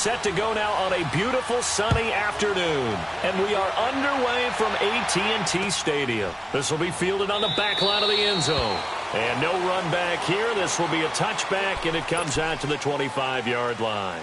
set to go now on a beautiful sunny afternoon. And we are underway from AT&T Stadium. This will be fielded on the back line of the end zone. And no run back here. This will be a touchback, and it comes out to the 25-yard line.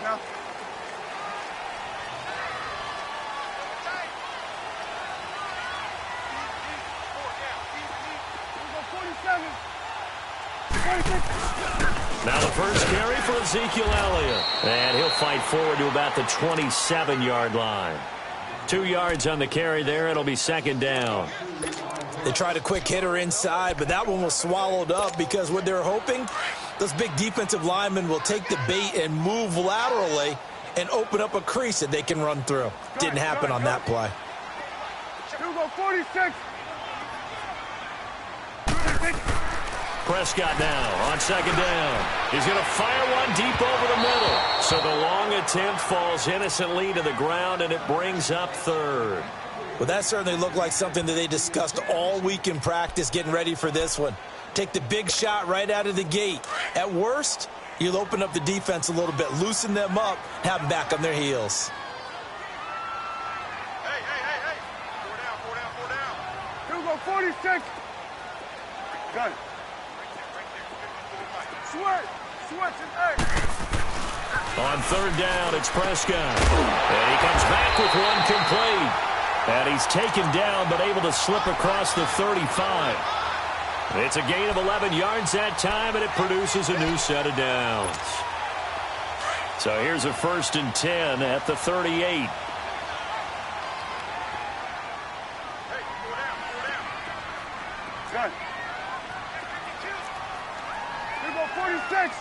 Now. Now the first carry for Ezekiel Elliott. And he'll fight forward to about the 27-yard line. 2 yards on the carry there. It'll be second down. They tried a quick hitter inside, but that one was swallowed up because what they're hoping, those big defensive linemen will take the bait and move laterally and open up a crease that they can run through. Didn't happen on that play. 46. Prescott now on second down. He's going to fire one deep over the middle. So the long attempt falls innocently to the ground, and it brings up third. Well, that certainly looked like something that they discussed all week in practice getting ready for this one. Take the big shot right out of the gate. At worst, you'll open up the defense a little bit, loosen them up, have them back on their heels. Hey. 4 down. 46. Gun. Switch it, hey. On third down, it's Prescott. And he comes back with one complete. And he's taken down, but able to slip across the 35. It's a gain of 11 yards that time, and it produces a new set of downs. So here's a 1st and 10 at the 38. Gun. 46.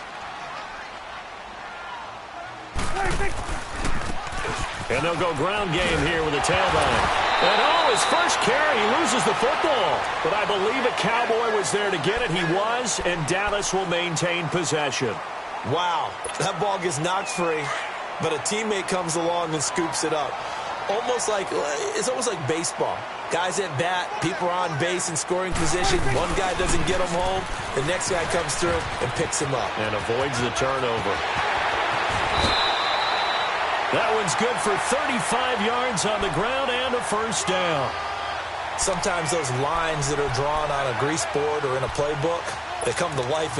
And they'll go ground game here with a tailback. And his first carry, he loses the football. But I believe a Cowboy was there to get it. He was, and Dallas will maintain possession. Wow, that ball gets knocked free, but a teammate comes along and scoops it up. It's almost like baseball. Guys at bat, people are on base in scoring position. One guy doesn't get him home. The next guy comes through and picks him up. And avoids the turnover. That one's good for 35 yards on the ground and a first down. Sometimes those lines that are drawn on a grease board or in a playbook, they come to life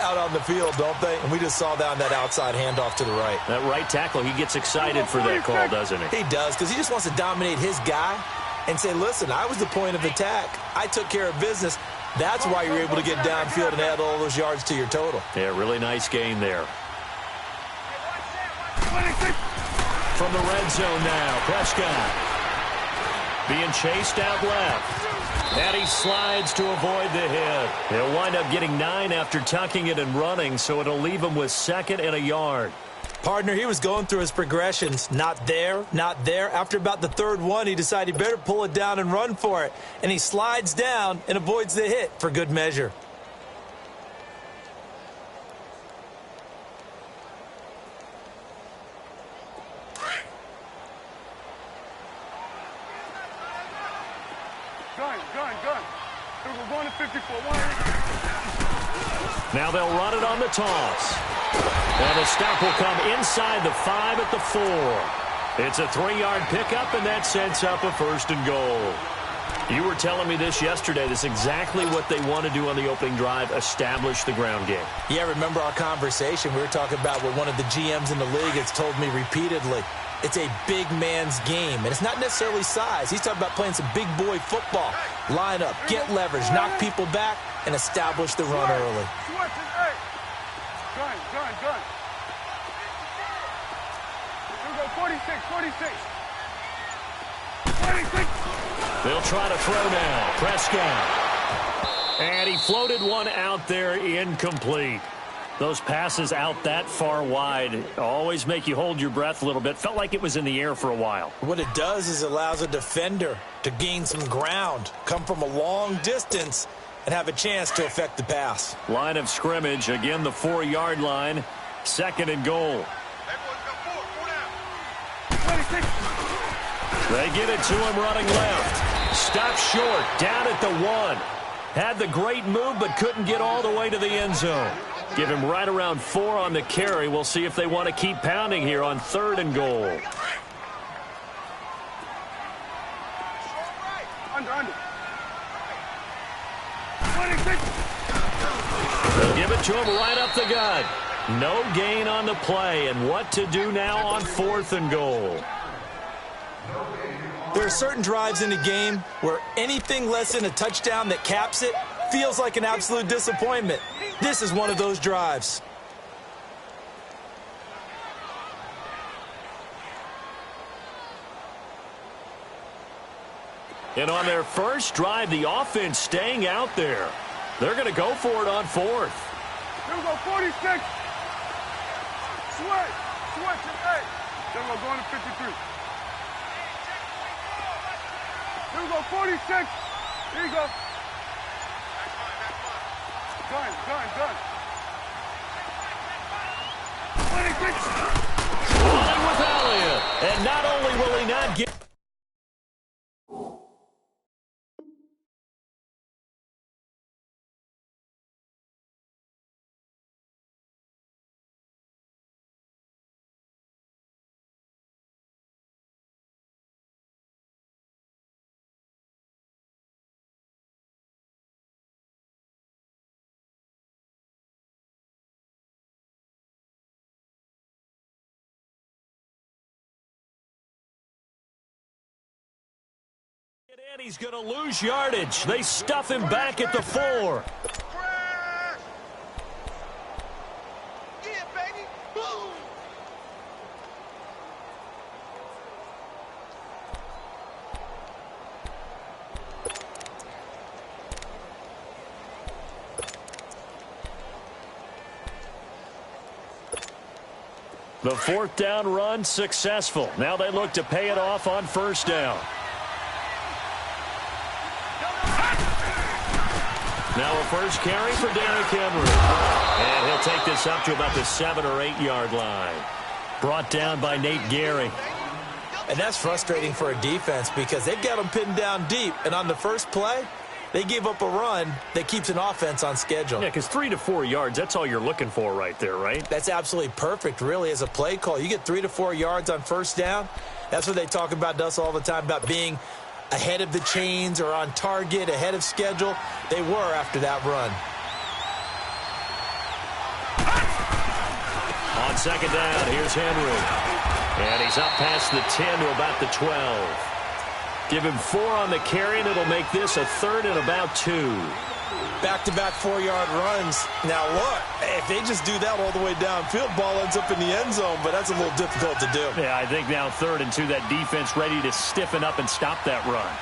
out on the field, don't they? And we just saw that outside handoff to the right. That right tackle, he gets excited for that call, doesn't he? He does, because he just wants to dominate his guy and say, listen, I was the point of attack. I took care of business. That's why you're able to get downfield and add all those yards to your total. Yeah, really nice gain there. From the red zone now, Prescott being chased out left. And he slides to avoid the hit. He'll wind up getting 9 after tucking it and running, so it'll leave him with 2nd and a yard. Partner, he was going through his progressions. Not there, not there. After about the 3rd one, he decided he better pull it down and run for it. And he slides down and avoids the hit for good measure. Gun. We're going to 54. Now they'll run it on the toss. And the stop will come inside the 5 at the 4. It's a 3-yard pickup, and that sets up a 1st and goal. You were telling me this yesterday. This is exactly what they want to do on the opening drive, establish the ground game. Yeah, remember our conversation. We were talking about what one of the GMs in the league has told me repeatedly. It's a big man's game, and it's not necessarily size. He's talking about playing some big boy football. Line up, get leverage, knock people back, and establish the run early. Switch and eight. Gun. Here we go, 46. 46. They'll try to throw now. Prescott. And he floated one out there, incomplete. Those passes out that far wide always make you hold your breath a little bit. Felt like it was in the air for a while. What it does is it allows a defender to gain some ground, come from a long distance, and have a chance to affect the pass. Line of scrimmage, again the 4-yard line. 2nd and goal. They get it to him running left. Stopped short, down at the 1. Had the great move, but couldn't get all the way to the end zone. Give him right around 4 on the carry. We'll see if they want to keep pounding here on 3rd and goal. Under. 26. They'll give it to him right up the gut. No gain on the play, and what to do now on 4th and goal. There are certain drives in the game where anything less than a touchdown that caps it feels like an absolute disappointment. This is one of those drives. And on their first drive, the offense staying out there. They're going to go for it on 4th. Here we go, 46. Switch and eight. Then we're going to 53. Here we go, 46. Here you go. Gun. 26. Running with Elliott. And not only will he not get... And he's going to lose yardage. They stuff him back at the 4. Yeah, baby. Boom. The 4th down run successful. Now they look to pay it off on 1st down. Now a first carry for Derrick Henry. And he'll take this up to about the 7 or 8 yard line. Brought down by Nate Gehry. And that's frustrating for a defense because they've got them pinned down deep. And on the first play, they give up a run that keeps an offense on schedule. Yeah, because 3 to 4 yards, that's all you're looking for right there, right? That's absolutely perfect, really, as a play call. You get 3 to 4 yards on 1st down. That's what they talk about us all the time, about being ahead of the chains or on target, ahead of schedule. They were after that run. On 2nd down, here's Henry. And he's up past the 10 to about the 12. Give him 4 on the carry, and it'll make this a 3rd and about 2. Back-to-back 4-yard runs. Now, look, if they just do that all the way downfield, ball ends up in the end zone, but that's a little difficult to do. Yeah, I think now 3rd and 2, that defense ready to stiffen up and stop that run.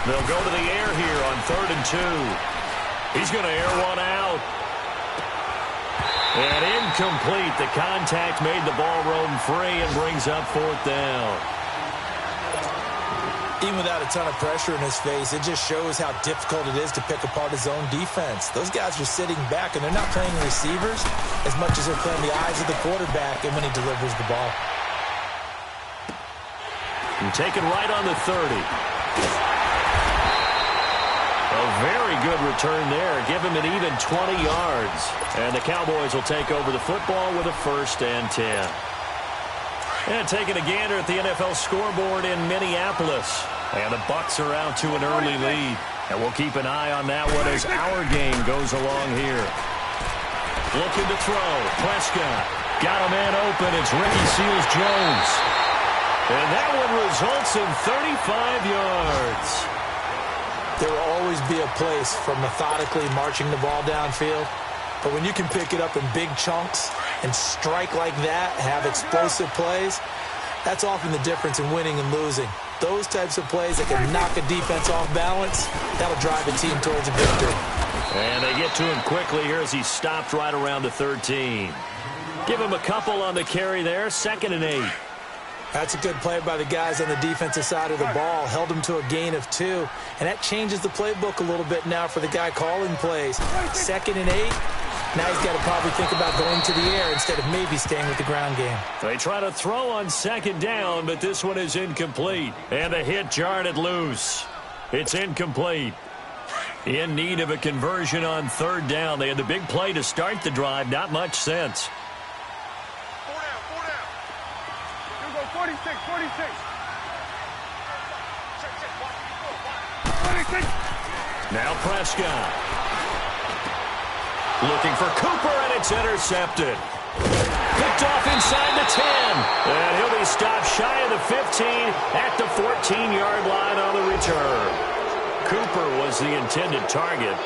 They'll go to the air here on 3rd and 2. He's going to air one out. And incomplete. The contact made the ball roam free and brings up 4th down. Even without a ton of pressure in his face, it just shows how difficult it is to pick apart his own defense. Those guys are sitting back, and they're not playing receivers as much as they're playing the eyes of the quarterback and when he delivers the ball. And taken right on the 30. A very good return there. Give him an even 20 yards. And the Cowboys will take over the football with a 1st and 10. And taking a gander at the NFL scoreboard in Minneapolis. And the Bucs are out to an early lead. And we'll keep an eye on that one as our game goes along here. Looking to throw. Prescott. Got a man open. It's Ricky Seals-Jones. And that one results in 35 yards. There will always be a place for methodically marching the ball downfield. But when you can pick it up in big chunks and strike like that, have explosive plays, that's often the difference in winning and losing. Those types of plays that can knock a defense off balance, that'll drive a team towards a victory. And they get to him quickly here as he stopped right around the 13. Give him a couple on the carry there, 2nd and 8. That's a good play by the guys on the defensive side of the ball. Held him to a gain of 2. And that changes the playbook a little bit now for the guy calling plays. 2nd and 8. Now he's got to probably think about going to the air instead of maybe staying with the ground game. They try to throw on 2nd down, but this one is incomplete. And the hit jarred it loose. It's incomplete. In need of a conversion on 3rd down. They had the big play to start the drive. Not much sense. 46. 46. Now Prescott. Looking for Cooper, and it's intercepted. Picked off inside the 10. And he'll be stopped shy of the 15 at the 14-yard line on the return. Cooper was the intended target.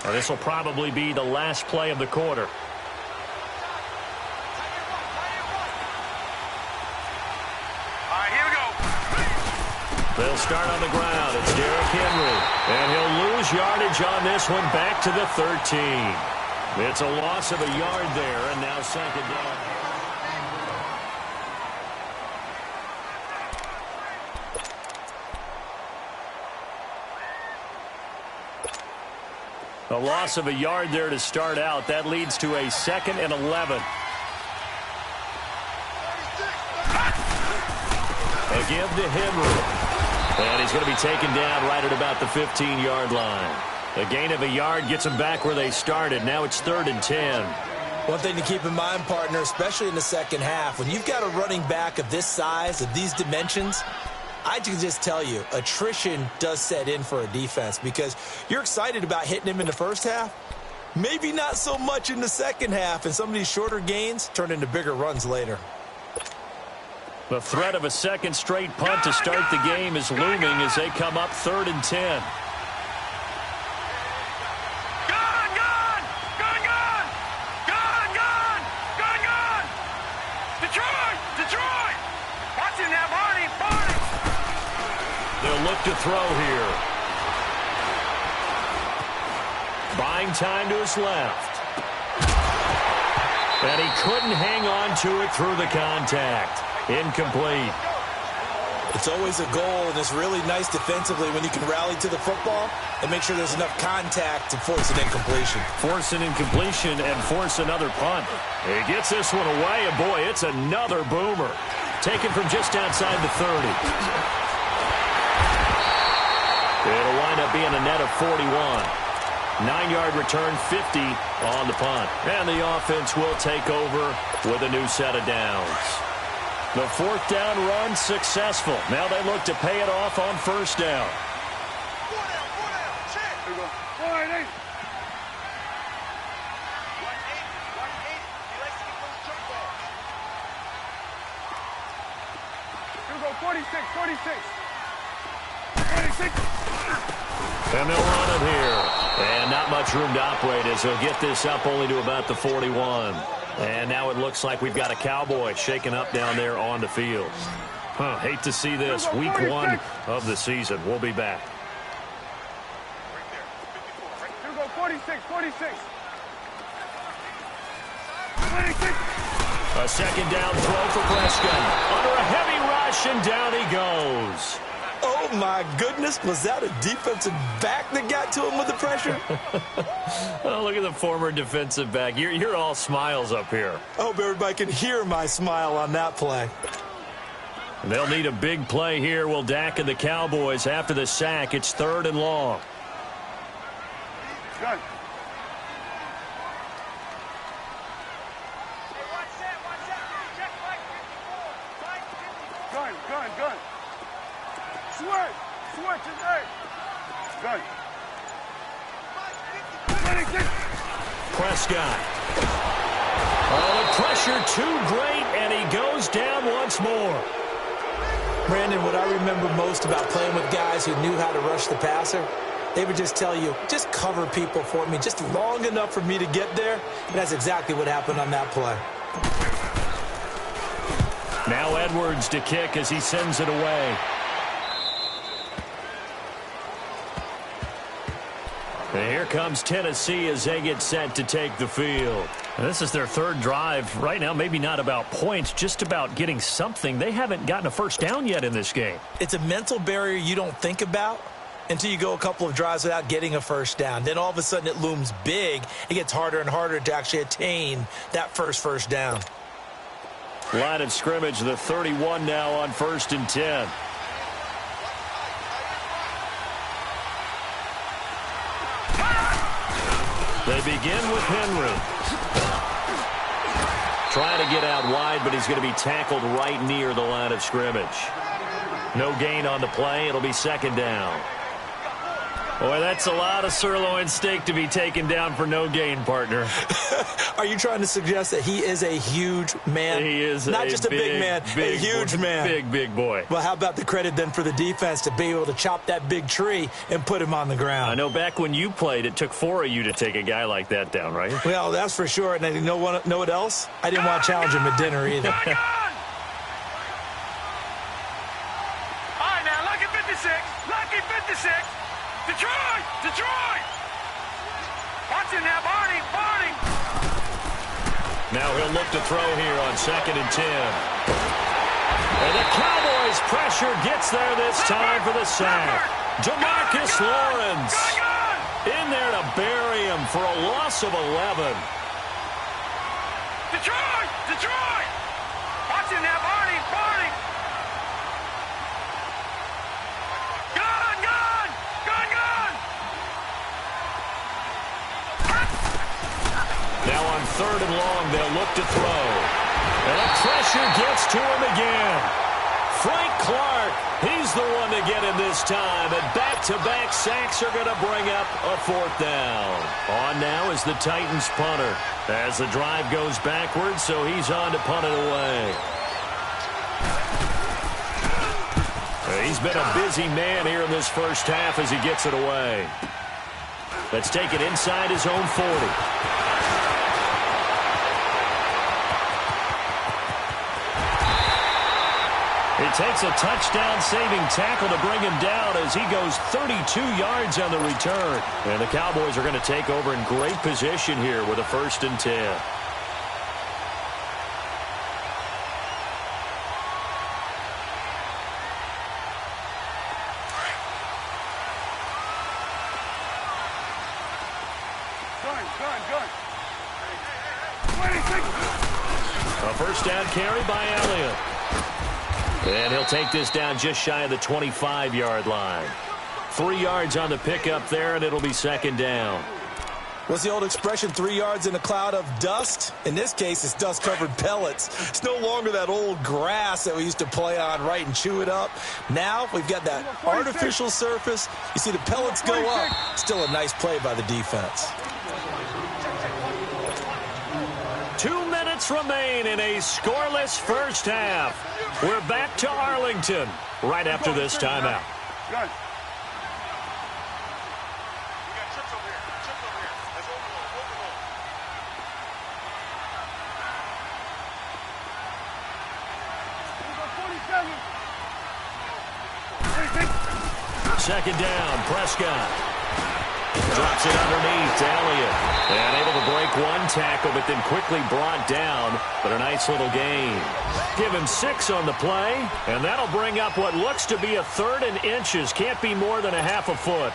Now, this will probably be the last play of the quarter. All right, here we go. They'll start on the ground. It's Derrick Henry. And he'll lose yardage on this one back to the 13. It's a loss of a yard there, and now 2nd down. A loss of a yard there to start out. That leads to a 2nd and 11. A give to Henry. And he's going to be taken down right at about the 15-yard line. A gain of a yard gets them back where they started. Now it's 3rd and 10. One thing to keep in mind, partner, especially in the second half, when you've got a running back of this size, of these dimensions, I can just tell you, attrition does set in for a defense because you're excited about hitting him in the first half. Maybe not so much in the second half, and some of these shorter gains turn into bigger runs later. The threat of a second straight punt to start the game is looming as they come up 3rd and 10. They'll look to throw here. Buying time to his left. And he couldn't hang on to it through the contact. Incomplete. It's always a goal, and it's really nice defensively when you can rally to the football and make sure there's enough contact to force an incompletion. Force an incompletion and force another punt. He gets this one away, and boy, it's another boomer. Taken from just outside the 30. It'll wind up being a net of 41. 9-yard return, 50 on the punt. And the offense will take over with a new set of downs. The 4th down run successful. Now they look to pay it off on 1st down. Here we go, 46. And they'll run it here. And not much room to operate as they'll get this up only to about the 41. And now it looks like we've got a Cowboy shaking up down there on the field. Hate to see this. Week 1 of the season. We'll be back. You go 46, 46. 26. A second down throw for Prescott. Under a heavy rush, and down he goes. Oh, my goodness. Was that a defensive back that got to him with the pressure? Oh, look at the former defensive back. You're all smiles up here. I hope everybody can hear my smile on that play. They'll need a big play here. Will Dak and the Cowboys after the sack. It's 3rd and long. Gun. Gun. Switch his A. Gun. 26. Prescott. Oh, the pressure too great, and he goes down once more. Brandon, what I remember most about playing with guys who knew how to rush the passer, they would just tell you, just cover people for me, just long enough for me to get there. And that's exactly what happened on that play. Now Edwards to kick as he sends it away. And here comes Tennessee as they get set to take the field. And this is their 3rd drive. Right now, maybe not about points, just about getting something. They haven't gotten a first down yet in this game. It's a mental barrier you don't think about until you go a couple of drives without getting a first down. Then all of a sudden it looms big. It gets harder and harder to actually attain that first down. Line of scrimmage, the 31 now on 1st and 10. They begin with Henry. Trying to get out wide, but he's going to be tackled right near the line of scrimmage. No gain on the play. It'll be 2nd down. Boy, that's a lot of sirloin steak to be taken down for no gain, partner. Are you trying to suggest that he is a huge man? He is not just a big man, a huge man. Big boy. Well, how about the credit then for the defense to be able to chop that big tree and put him on the ground? I know back when you played, it took 4 of you to take a guy like that down, right? Well, that's for sure. And you know what else? I didn't want to challenge him at dinner either. All right, now, lucky 56. Lucky 56. Detroit! Watch it now, Barney! Now he'll look to throw here on 2nd and 10. And the Cowboys' pressure gets there this time for the sack. Demarcus Lawrence in there to bury him for a loss of 11. Detroit! Watch it now, Barney! Now on 3rd and long, they'll look to throw. And the pressure gets to him again. Frank Clark, he's the one to get him this time. And back-to-back sacks are going to bring up a 4th down. On now is the Titans punter. As the drive goes backwards, so he's on to punt it away. He's been a busy man here in this first half as he gets it away. Let's take it inside his own 40. It takes a touchdown-saving tackle to bring him down as he goes 32 yards on the return. And the Cowboys are going to take over in great position here with a 1st and 10. Gun. 26. A first down carry by Elliott. And he'll take this down just shy of the 25-yard line. 3 yards on the pickup there, and it'll be 2nd down. What's the old expression, 3 yards in a cloud of dust? In this case, it's dust-covered pellets. It's no longer that old grass that we used to play on, right, and chew it up. Now we've got that artificial surface. You see the pellets go up. Still a nice play by the defense. 2 minutes remain in a scoreless first half. We're back to Arlington right after this timeout. Gun. Second down, Prescott. Drops it underneath to Elliott. And able to break one tackle, but then quickly brought down. But a nice little gain. Give him 6 on the play, and that'll bring up what looks to be a 3rd and inches. Can't be more than a half a foot.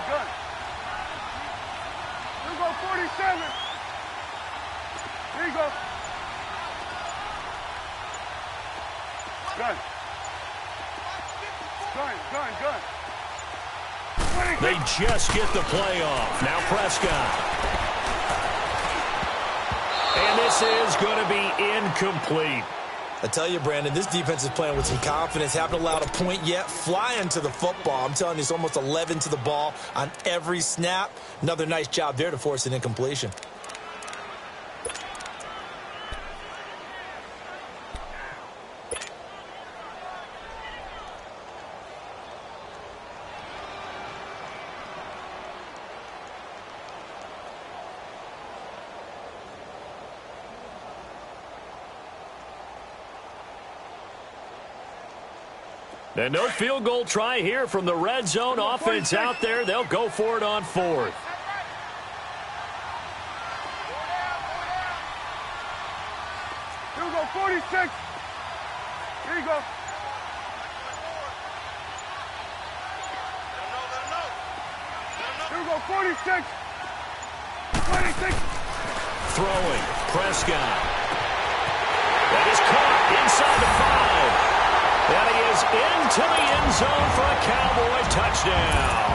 Gun. Here we go, 47. Here you go. Gun. They just get the play off. Now Prescott. And this is going to be incomplete. I tell you, Brandon, this defense is playing with some confidence. Haven't allowed a point yet. Flying to the football. I'm telling you, it's almost 11 to the ball on every snap. Another nice job there to force an incompletion. And no field goal try here from the red zone offense out there. They'll go for it on 4th. Here we go, 46. Here you go. Here we go, 46. 26. Throwing, Prescott. That is caught inside the 5. And he is into the end zone for a Cowboy touchdown.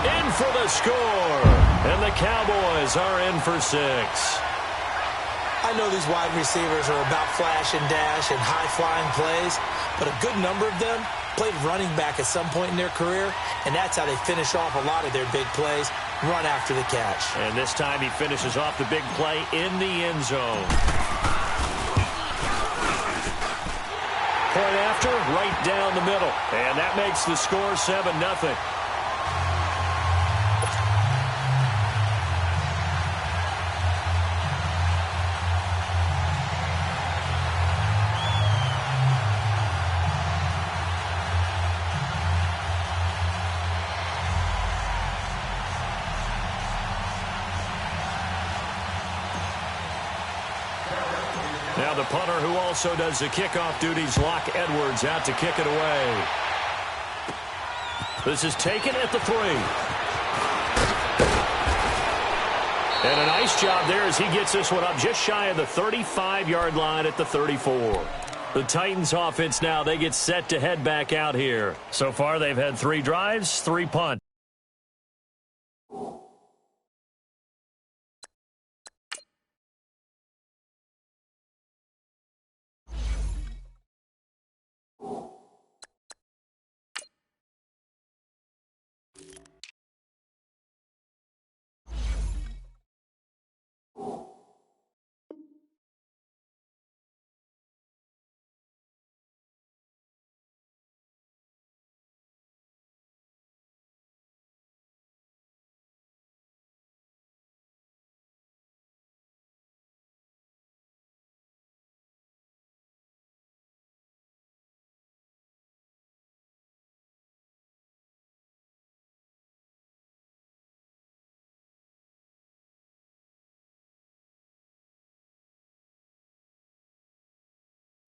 In for the score. And the Cowboys are in for 6. I know these wide receivers are about flash and dash and high-flying plays, but a good number of them played running back at some point in their career, and that's how they finish off a lot of their big plays, run after the catch. And this time he finishes off the big play in the end zone. Point after, right down the middle. And that makes the score 7-0. Now the punter who also does the kickoff duties, Locke Edwards, out to kick it away. This is taken at the 3. And a nice job there as he gets this one up just shy of the 35-yard line at the 34. The Titans offense now, they get set to head back out here. So far they've had 3 drives, 3 punts.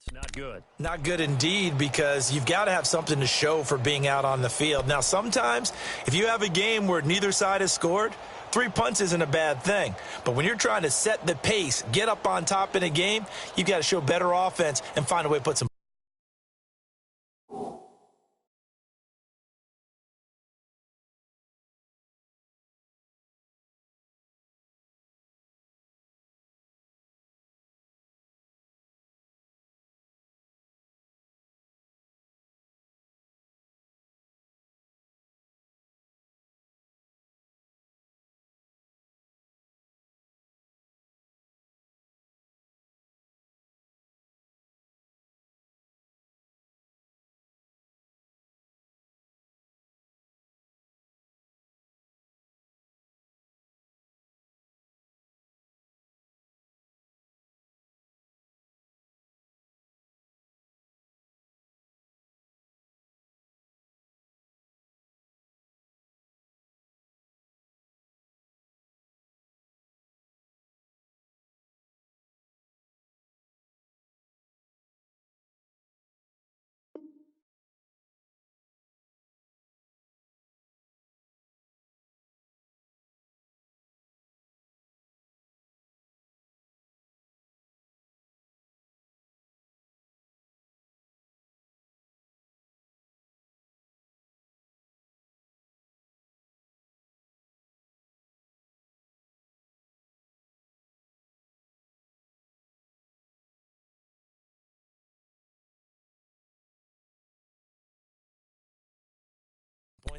It's not good. Not good indeed, because you've got to have something to show for being out on the field. Now, sometimes if you have a game where neither side has scored, 3 punts isn't a bad thing. But when you're trying to set the pace, get up on top in a game, you've got to show better offense and find a way to put some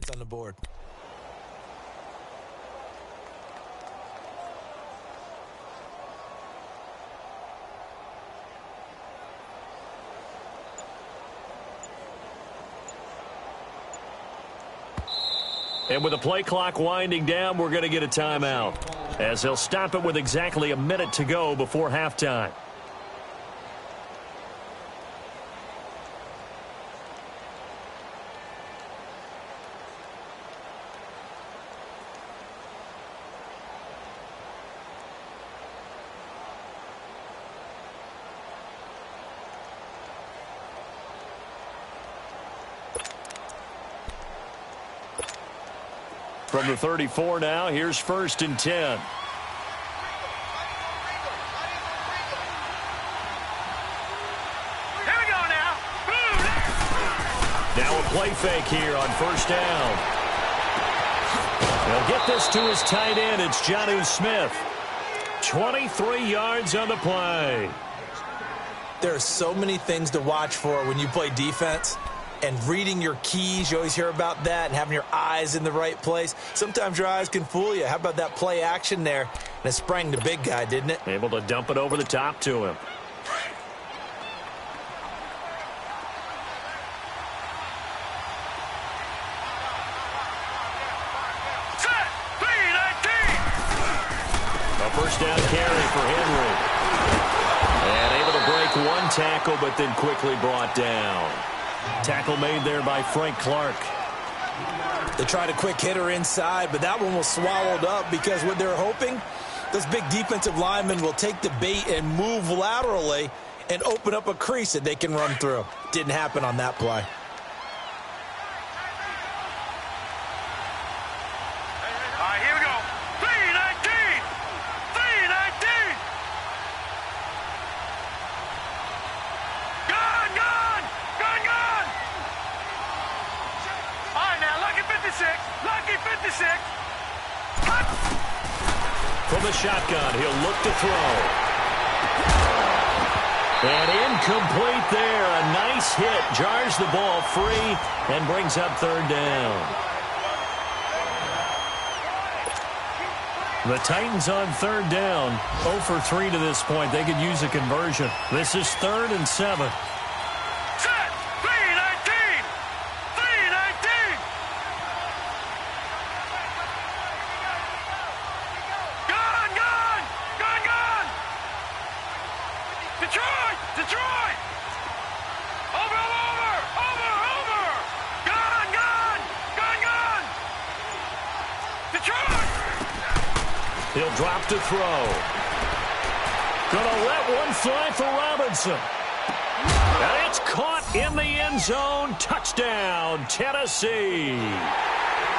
points on the board. And with the play clock winding down, we're going to get a timeout, as he'll stop it with exactly a minute to go before halftime. From the 34 now, here's 1st and 10. Here we go now. Now a play fake here on 1st down. He'll get this to his tight end. It's Jonnu Smith. 23 yards on the play. There are so many things to watch for when you play defense. And reading your keys, you always hear about that, and having your eyes in the right place. Sometimes your eyes can fool you. How about that play action there? And it sprang the big guy, didn't it? Able to dump it over the top to him. Set. 3-19. A 1st down carry for Henry. And able to break one tackle, but then quickly brought down. Tackle made there by Frank Clark. They tried a quick hitter inside, but that one was swallowed up because what they're hoping, those big defensive linemen will take the bait and move laterally and open up a crease that they can run through. Didn't happen on that play. All right, here we go. 3-19. 3-19. Gone. All right, now, lucky 56. Lucky 56. Cut. From the shotgun, he'll look to throw. And incomplete there. A nice hit. Jars the ball free and brings up 3rd down. The Titans on 3rd down. 0 for 3 to this point. They could use a conversion. This is 3rd and 7. Set. 3-19. 3-19. Gone. Detroit. Over. Gone. Detroit. He'll drop to throw. Gonna let one fly for Robinson. And it's caught in the end zone. Touchdown, Tennessee.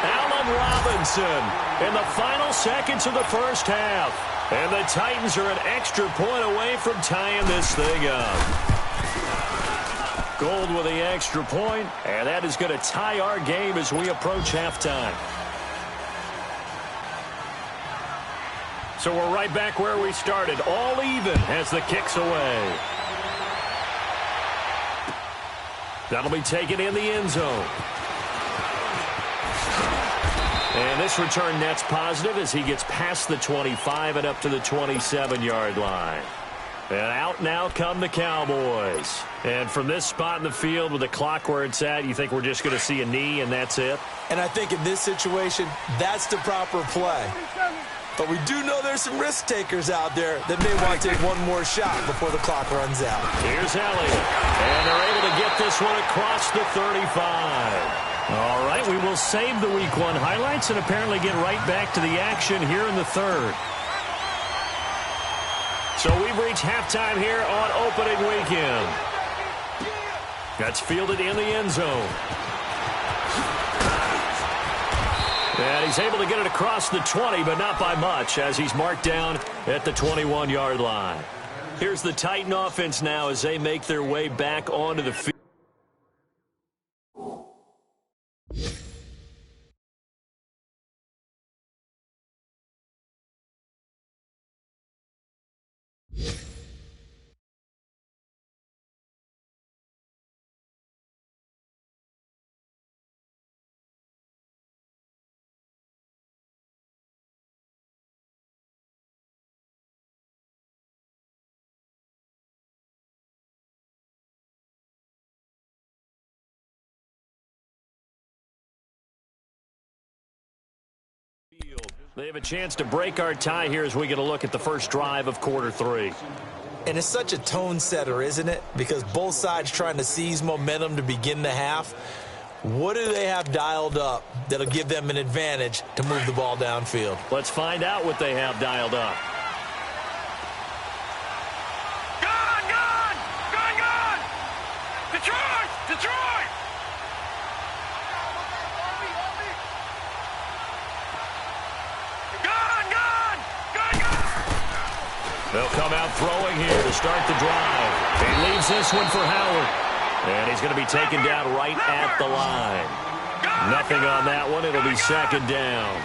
Allen Robinson in the final seconds of the 1st half. And the Titans are an extra point away from tying this thing up. Gold with the extra point, and that is going to tie our game as we approach halftime. So we're right back where we started, all even as the kick's away. That'll be taken in the end zone. And this return net's positive as he gets past the 25 and up to the 27-yard line. And out now come the Cowboys. And from this spot in the field with the clock where it's at, you think we're just going to see a knee and that's it? And I think in this situation, that's the proper play. But we do know there's some risk takers out there that may want to take one more shot before the clock runs out. Here's Elliott. And they're able to get this one across the 35. All right, we will save the Week 1 highlights and apparently get right back to the action here in the 3rd. So we've reached halftime here on opening weekend. That's fielded in the end zone. And he's able to get it across the 20, but not by much, as he's marked down at the 21-yard line. Here's the Titan offense now as they make their way back onto the field. They have a chance to break our tie here as we get a look at the first drive of quarter 3. And it's such a tone setter, isn't it? Because both sides trying to seize momentum to begin the half. What do they have dialed up that'll give them an advantage to move the ball downfield? Let's find out what they have dialed up. Gone! Detroit! They'll come out throwing here to start the drive. He leaves this one for Howard. And he's going to be taken down right at the line. Nothing on that one. It'll be second down.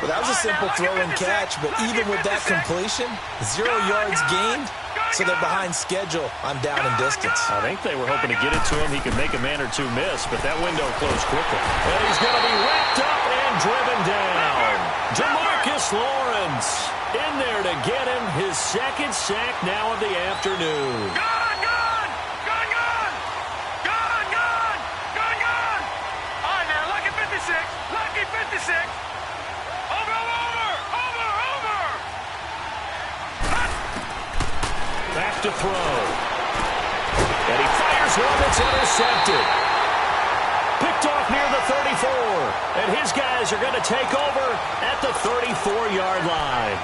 Well, that was a simple throw and catch, but even with that completion, 0 yards gained, so they're behind schedule on down and distance. I think they were hoping to get it to him. He could make a man or two miss, but that window closed quickly. And he's going to be wrapped up and driven down. Jamarcus Lawrence in there to get him his second sack now of the afternoon. Gone! All right, now, lucky 56. Over! Back to throw. And he fires one that's intercepted. Picked off near the 34. And his guys are going to take over at the 34-yard line.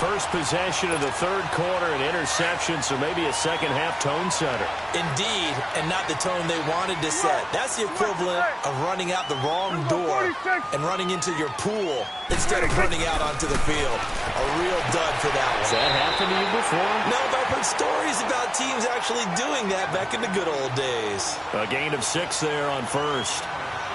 First possession of the third quarter, an interception, so maybe a second-half tone setter. Indeed, and not the tone they wanted to set. That's the equivalent of running out the wrong door and running into your pool instead of running out onto the field. A real dud for that one. Has that happened to you before? No, but I've heard stories about teams actually doing that back in the good old days. A gain of 6 there on first.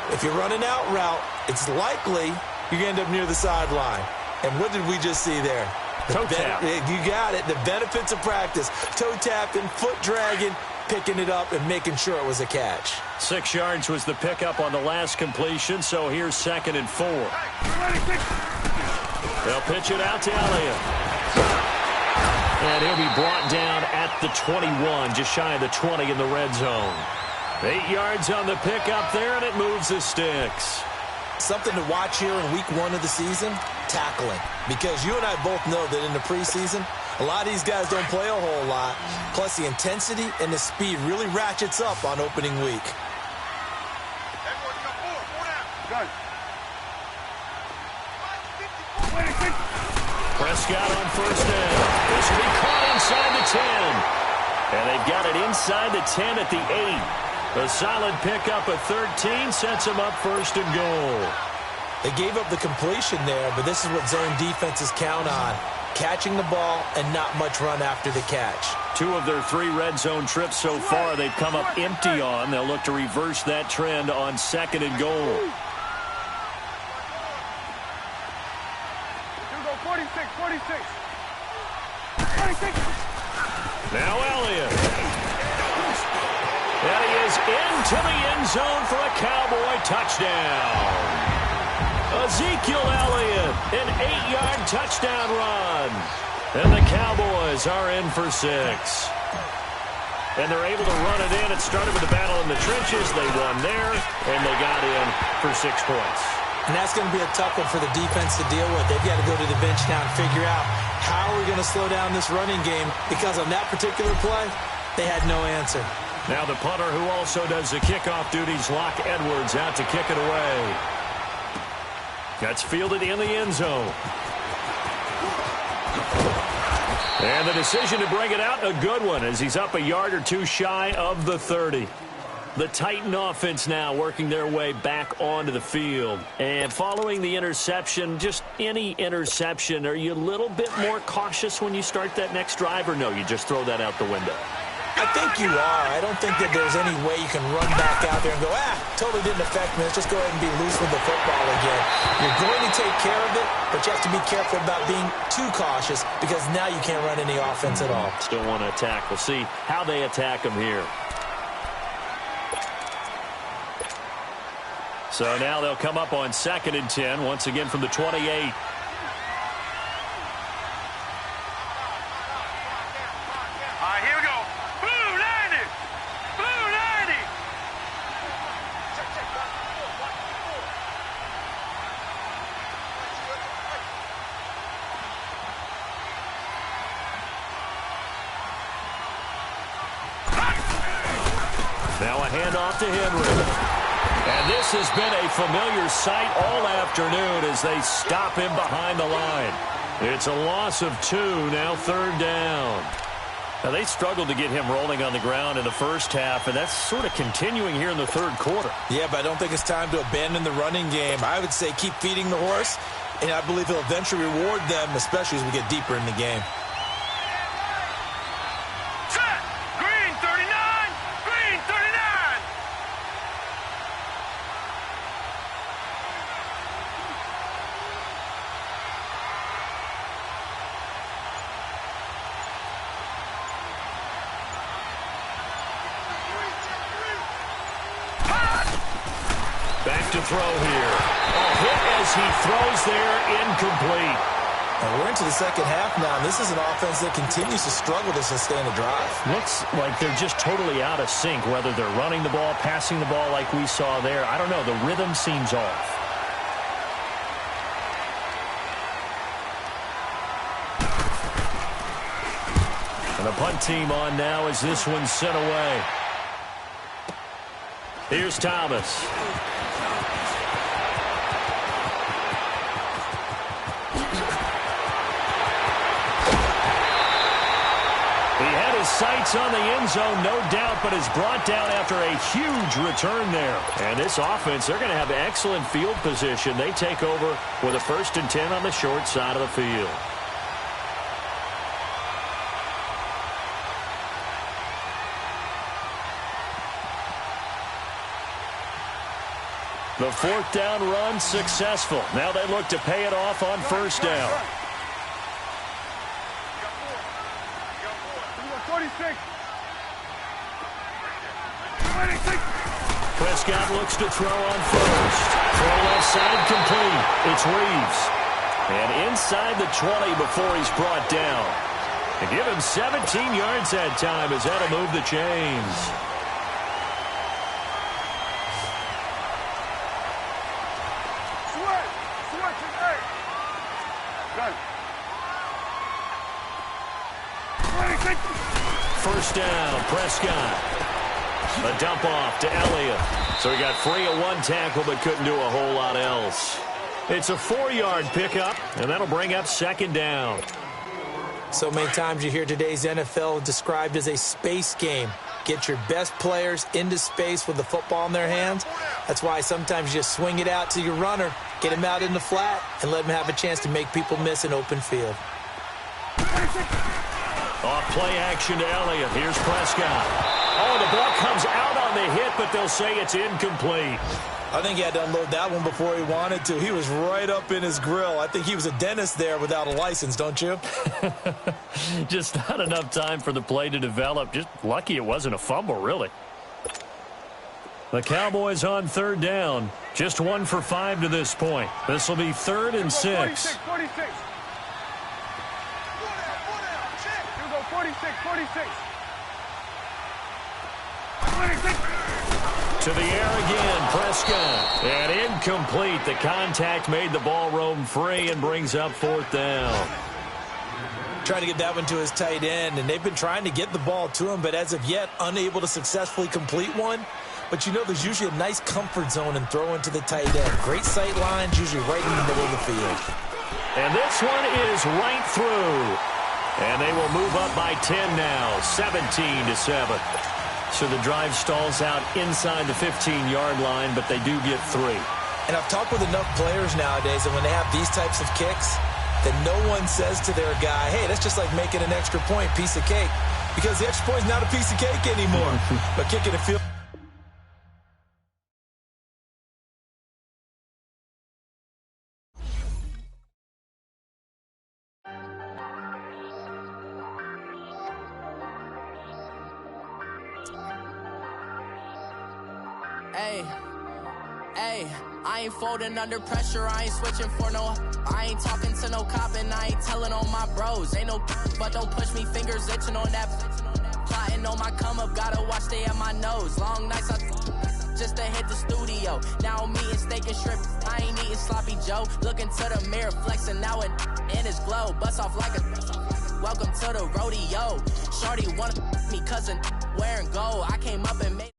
If you're running out route, it's likely you're going to end up near the sideline. And what did we just see there? Toe tap. You got it. The benefits of practice. Toe tapping, foot dragging, picking it up, and making sure it was a catch. 6 yards was the pickup on the last completion, so here's 2nd and 4. They'll pitch it out to Elliott. And he'll be brought down at the 21, just shy of the 20 in the red zone. 8 yards on the pickup there, and it moves the sticks. Something to watch here in week 1 of the season, tackling. Because you and I both know that in the preseason, a lot of these guys don't play a whole lot. Plus, the intensity and the speed really ratchets up on opening week. Prescott on first down. This will be caught inside the 10. And they've got it inside the 10 at the 8. A solid pickup of 13 sets them up first and goal. They gave up the completion there, but this is what zone defenses count on. Catching the ball and not much run after the catch. 2 of their 3 red zone trips so far they've come up empty on. They'll look to reverse that trend on 2nd and goal. 46. Now Elliott. And he is into the end zone for a Cowboy touchdown. Ezekiel Elliott, an 8-yard touchdown run. And the Cowboys are in for 6. And they're able to run it in. It started with a battle in the trenches. They won there, and they got in for 6 points. And that's going to be a tough one for the defense to deal with. They've got to go to the bench now and figure out how are we going to slow down this running game, because on that particular play, they had no answer. Now the punter who also does the kickoff duties, Locke Edwards, out to kick it away. That's fielded in the end zone. And the decision to bring it out, a good one, as he's up a yard or 2 shy of the 30. The Titan offense now working their way back onto the field. And following the interception, just any interception, are you a little bit more cautious when you start that next drive, or no, you just throw that out the window? I think you are. I don't think that there's any way you can run back out there and go, totally didn't affect me. Let's just go ahead and be loose with the football again. You're going to take care of it, but you have to be careful about being too cautious, because now you can't run any offense at all. Still want to attack. We'll see how they attack them here. So now they'll come up on 2nd and 10, once again from the 28. All right, here we go. Blue 90. Now a handoff to Henry. And this has been a familiar sight all afternoon as they stop him behind the line. It's a loss of 2, now 3rd down. Now, they struggled to get him rolling on the ground in the first half, and that's sort of continuing here in the 3rd quarter. Yeah, but I don't think it's time to abandon the running game. I would say keep feeding the horse, and I believe he'll eventually reward them, especially as we get deeper in the game. Set! Green 39! Green 39! Back to throw here. A hit as he throws there, incomplete. And we're into the second half now, and this is an offense that continues to struggle to sustain a drive. Looks like they're just totally out of sync, whether they're running the ball, passing the ball like we saw there. I don't know. The rhythm seems off. And the punt team on now as this one's sent away. Here's Thomas. He had his sights on the end zone, no doubt, but is brought down after a huge return there. And this offense, they're going to have excellent field position. They take over with a 1st and 10 on the short side of the field. The 4th down run successful. Now they look to pay it off on 1st down. 46. Prescott looks to throw on 1st. Throw left side complete. It's Reeves. And inside the 20 before he's brought down. To give him 17 yards that time as that'll move the chains. First down, Prescott. A dump off to Elliott. So he got free of one tackle but couldn't do a whole lot else. It's a 4-yard pickup, and that'll bring up 2nd down. So many times you hear today's NFL described as a space game. Get your best players into space with the football in their hands. That's why sometimes you just swing it out to your runner, get him out in the flat, and let him have a chance to make people miss an open field. Off play action to Elliott. Here's Prescott. Oh, the ball comes out on the hit, but they'll say it's incomplete. I think he had to unload that one before he wanted to. He was right up in his grill. I think he was a dentist there without a license, don't you? Just not enough time for the play to develop. Just lucky it wasn't a fumble, really. The Cowboys on 3rd down. Just 1 for 5 to this point. This will be 3rd and 6. 46. 46. To the air again, Prescott. And incomplete. The contact made the ball roam free and brings up 4th down. Trying to get that one to his tight end, and they've been trying to get the ball to him, but as of yet, unable to successfully complete one. But you know there's usually a nice comfort zone in throwing to the tight end. Great sight lines, usually right in the middle of the field. And this one is right through. And they will move up by 10 now, 17-7. So the drive stalls out inside the 15-yard line, but they do get 3. And I've talked with enough players nowadays that when they have these types of kicks, that no one says to their guy, hey, that's just like making an extra point, piece of cake. Because the extra point is not a piece of cake anymore. But kicking a field. Hey, I ain't folding under pressure, I ain't switching for no. I ain't talking to no cop and I ain't telling on my bros. Ain't no but don't push me, fingers itching on that. Plotting on my come up, gotta watch stay at my nose. Long nights just to hit the studio. Now I'm eating steak and shrimp, I ain't eating sloppy Joe. Looking to the mirror, flexing now and in his glow. Bust off like a welcome to the rodeo. Shorty wanna me cousin wearing gold. I came up and made